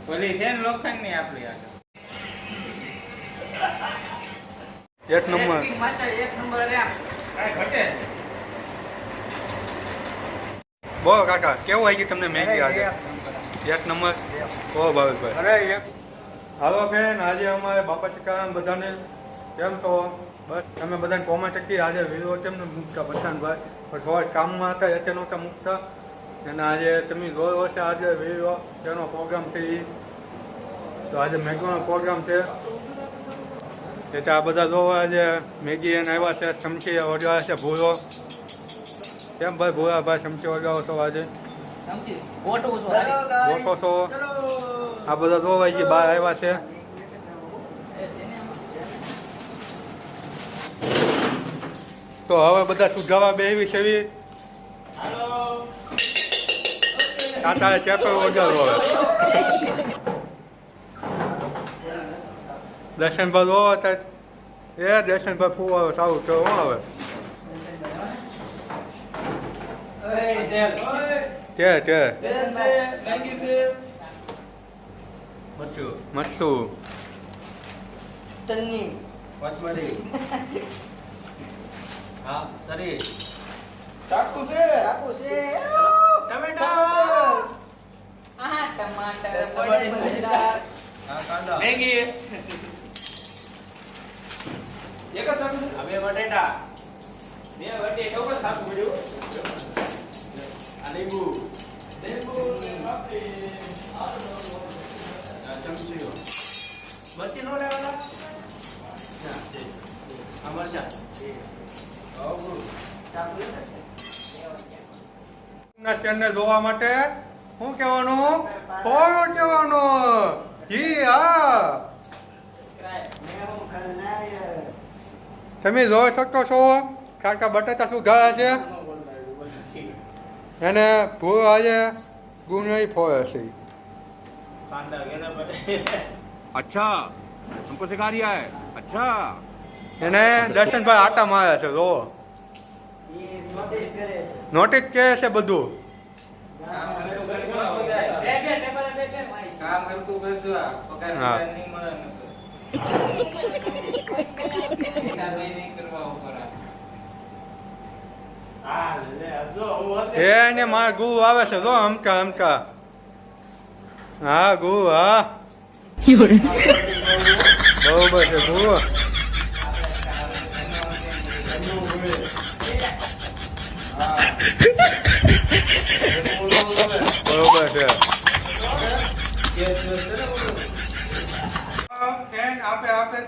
ઓલી છે ને લોખંડની આપણી આગળ. એક નંબર માસ્ટર એક નંબર રહ્યા. કાંઈ ઘટે. બોલો કાકા કેવું આવી ગયું તમને મેગી આજે? એક નંબર. ઓ ભાવેશભાઈ. અરે એક હાલો બેન, આજે અમારે બાપા ચિકા બધાને કેમ છો? બસ તમે બધાને કોમેન્ટ કરી આજે વિડીયો કેમ ને મૂકતા બધાને પણ થોડા કામમાં હતા એટલે નહોતા મૂકતા. અને આજે તમે જોયો હશે આજે વિડીયો તેનો પ્રોગ્રામ છે એ. તો આજે મેગીનો પ્રોગ્રામ છે એટલે આ બધા જોવા આજે મેગી એને આવ્યા છે. ચમચી વગાડ્યા છે ભૂરો. કેમ ભાઈ ભૂરા ભાઈ ચમચી વગાડો છો આજે? ઓટો છો આ બધા જોવા જે બહાર આવ્યા છે. તો હવે બધા સુધાવા બેવી છે એવી તાતા ચેપર વગાડો હવે. દર્શનભાઈ જોવો એ દર્શનભાઈ ફૂવારો સારું તો હું હવે કે મસ્તું તન્ની પચમરી હા સરી ચાકુ છે ટમેટા આ ટમાટર બડે મજેદાર આ કાંદા મેગી એક જ ચાકુ હવે બટેટા બે બટેટા ઉપર ચાકુ પડ્યું આ લીંબુ ચમચીઓ મરચી નો લેવાના ના છે આ મરચા ચેનલ જોવા માટે શું કહેવાનું? ફોલો કહેવાનું. જી હા, તમે જોઈ શકો છો કાકા બટાટા શું ગયા છે એને ભૂ આજે ગુણ ફોરે છે. अच्छा हमको सिखा रिया है अच्छा એને દર્શનભાઈ આટા માર્યા છે જો નોટિસ કરે છે બધું. એને મારા ગુ આવે છે જો અમકા અમકા. હા ગુ હા બરોબર છે ગુ. બરોબર છે. આપે આપે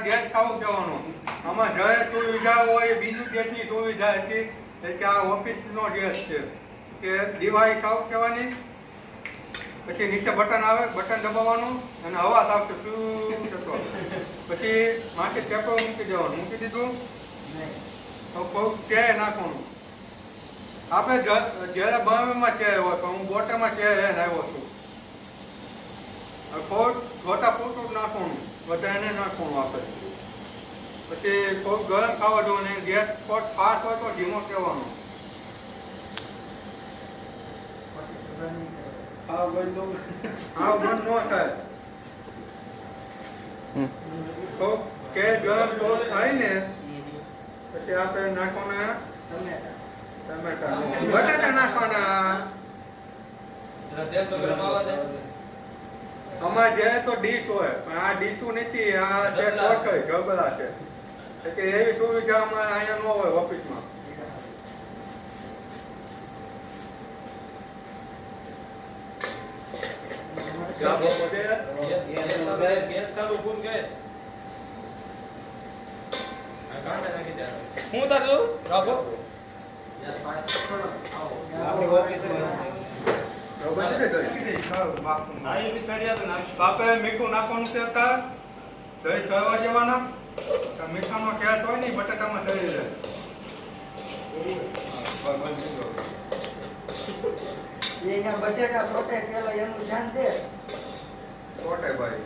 ગેસ ખાવું જવાનું. આમાં ઘરે સુવિધા હોય બીજું ગેસની સુવિધા હતી કે આ ઓફિસનો ગેસ છે કે દિવાળી ખાવ કહેવાની. પછી નીચે બટન આવે બટન દબાવવાનું અને અવાજ આવશે શું થતો. પછી માથે પેપર મૂકી દેવાનું. મૂકી દીધું થોડુંક ચેર નાખવાનું. આપણે જ્યારે બર્મીમાં ચેર હોય પણ હું બોટામાં ચેર આવ્યો છું. ગોટા પૂરતું જ નાખવાનું બધા એને નાખવાનું આપણે. પછી થોડુંક ગરમ ખાવા દો અને ગેસ થોડોક ફાસ્ટ હોય તો ધીમો કહેવાનો. હા બંધ ન થાય. થોડુંક કે ગરમ થોડુંક થાય ને પછી આપણે નાખવાના ટમેટા બટાટા નાખવાના. આમાં જે તો ડીશ હોય પણ આ ડીશું નથી. આ છે કોઠાઈ ગબડા છે એટલે એવી સુવિધા અમારે અહીંયા ન હોય ઓફિસમાં. હું તારું રાખો બાપે મીઠું નાખવાનું કહેતા દહીં સળવા જવાના. મીઠાનો ગેસ હોય ને બટાટામાં થઈ જાય. બટેટા સોટે પેલા એનું ધ્યાન દે. સોટે ભાઈ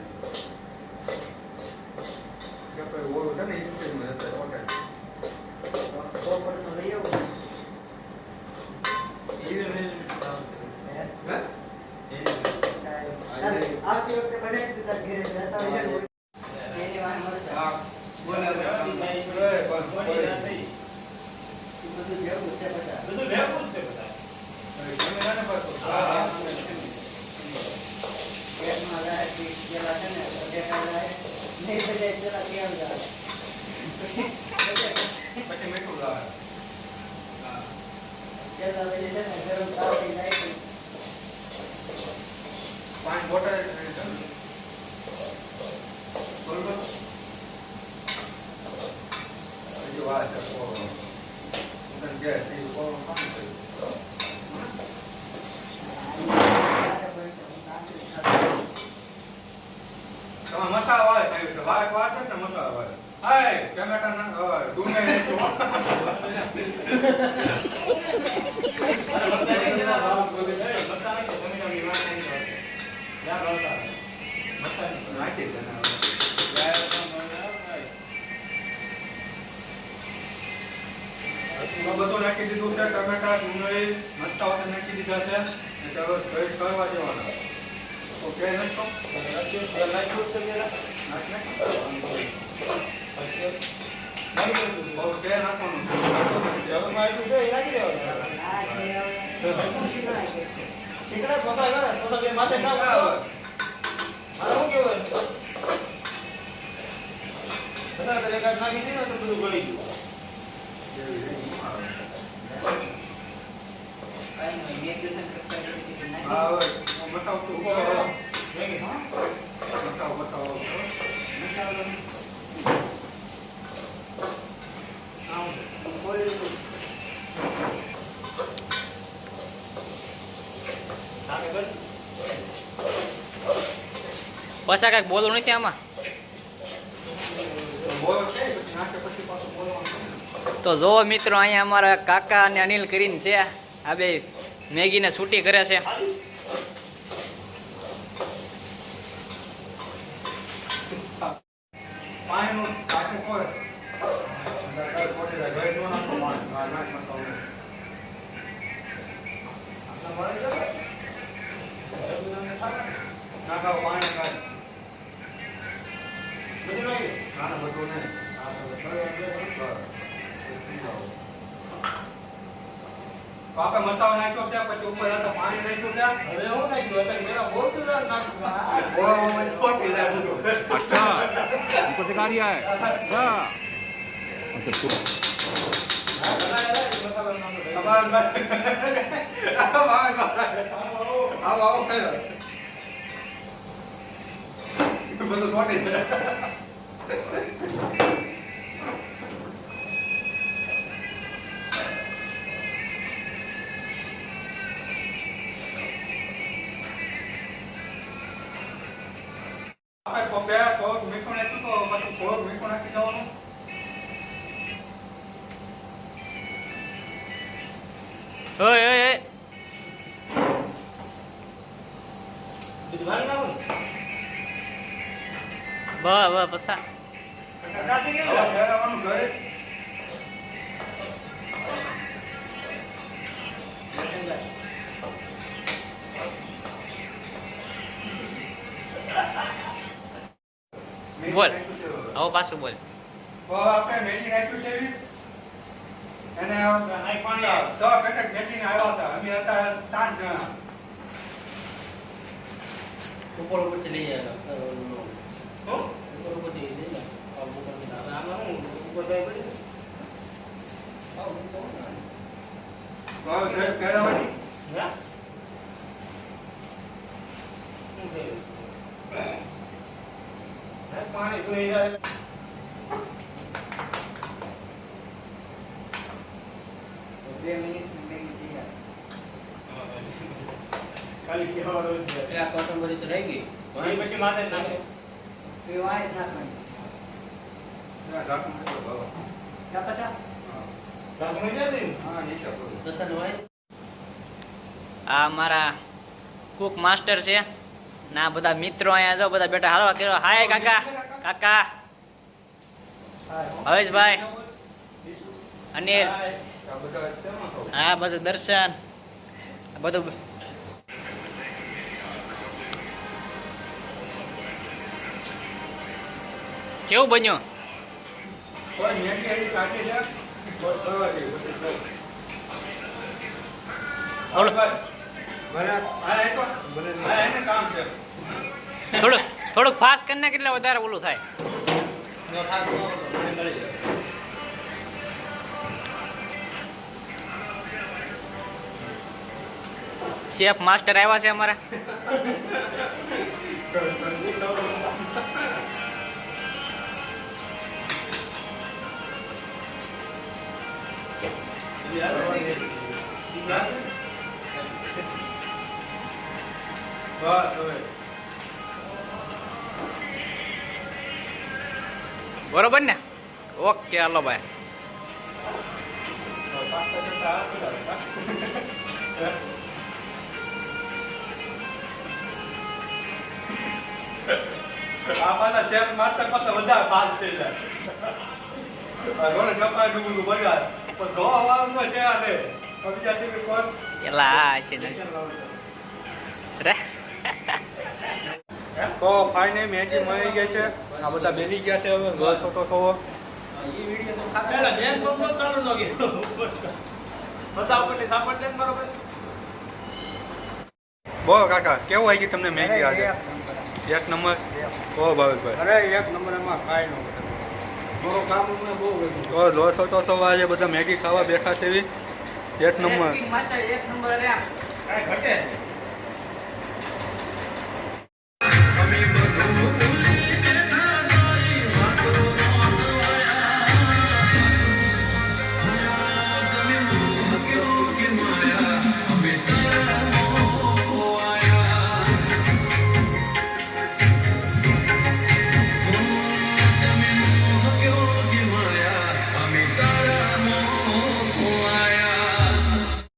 ઓળું છે ને ઇન્સ્ટિટમાં જતા સોટે. લઈ આવું. આવતી વખતે બનાવી દીધા ઘરે રહેતા હોય છે. એની વાત મળશે. હા, બોલે છે. એ પણ એ બધું ભેગું છે બધા. બધું ભેગું જ છે બધા. જમીને પાછો. હા. પેટમાં જાય કે પેલા છે ને બટેકા જાય નહીં બજાય પેલા કેમ જાય પછી મીઠું લાવે. પેલા પેલી છે ને ગરમ તાવડી જાય છે. પાણી બોટલ બરોબર. હજી વાત છે. તને કે છે કોણ કામ કર્યું. તમે મસાલા વાળે થયું છે. વાત વાત છે ને મસાલા વાળે. હાય ટમેટા ના ડુંગળી નાખો. નાખી દે ને. બધું નાખી દીધું છે. ટમેટા ડુંગળી મરચાં વગર નાખી દીધા છે. એટલે હવે ભેજ કરવા દેવાના. તો કે નાખો. બહુ કે નાખવાનું છે. હા હવે બતાવતું બતાવો. પાછા કઈક બોલવું નથી આમાં. બોલો કે પછી નાખે પછી પાછું બોલવાનું. તો જો મિત્રો અહીંયા અમારા કાકા અને અનિલ કરીને છે. આ બે મેગીને છૂટી કરે છે. પાણીનું ટાંકું હોય. અંદર પોતે જાય. ગળે ન નાખો પાણી. હા, નાખ મસાલો. નાખાવ પાણી કાઢ. ના ના બધું નહીં. તો આપણે મસાલો નાખ્યો છે પછી ઉપર હતા પાણી નાખ્યું છે. ઓહ, સ્પોટી જાય બધું. अच्छा हमको सिखा रिया है अच्छा બધું ચોટી જાય. આપણે કોપ્યા થોડુંક મીઠું નાખ્યું તો પછી થોડુંક મીઠું નાખી દેવાનું. ઓય ઓય ઓય. બસ પછા હવે ફેરવવાનું જોઈએ. બોલ. આવો પાછું બોલ. તો આપણે મેગી નાખ્યું છે એવી. એને પાણી 10 પેકેટ મેગીને આવ્યા હતા. અમે હતા 7 જણા. ઉપર ઉપરથી લઈ આવ્યા. ઉપર ઉપરથી લઈ હવે ઘરે ફેરવવાની. પાણી સુઈ જાય. બે મિનિટ મેગી તૈયાર. ખાલી કહેવાનું જ છે. આ કોથમરી તો રહી ગઈ. એ પછી માથે જ નાખે. એ વાય જ નાખવાની. ઢાંકણું મૂકી દો. ક્યાં પછા? ઢાંકણું છે ને? હા, નીચે પૂરું. લસણ વાય. આ મારા કુક માસ્ટર છે. ના બધા મિત્રો અહીંયા જો બધા બેઠા હાલો કર્યો. હાય કાકા કાકા હવેશભાઈ અનિલ આ બધા તેમાં ખાવ. હા બધું દર્શન બધું કેવું બન્યું? કોઈ મેગી આવી કાઢી છે કોઈ કરવા દે બોલો. મને આ એક આ એને કામ છે થોડુંક ફાસ્ટ કરીને કેટલા વધારે ઓલું થાય. શેફ માસ્ટર આવ્યા છે અમારા. બસ હવે બરોબર ને? ઓકે હાલો ભાઈ. આ પાછા શેફ માસ્ટર પાછા વધારે ભાગ થઈ જાય ઘણો કપાય ડૂબું બગાડ પણ ધોવા વાળું છે આ રે અભિજાતી કે કોણ એલા આ છે ને. રે તો ફાઈને મેગી મળી ગઈ છે આ બધા બેસી ગયા છે હવે ઘર છોટો થવો પેલા બેન બહુ ચાલુ ન ગયો મસા ઉપરથી સાપડ દે બરોબર. બોલો કાકા કેવું આવી ગયું તમને મેગી આજે એક નંબર ઓ ભાવેશભાઈ અરે એક નંબર એમાં કાંઈ ન ઘટે. મારું કામ અમને બહુ ગમ્યું. તો લો છોટો થવા આજે બધા મેગી ખાવા બેઠા છે એવી એક નંબર માસ્ટર એક નંબર રહ્યા. કાંઈ ઘટે નહીં.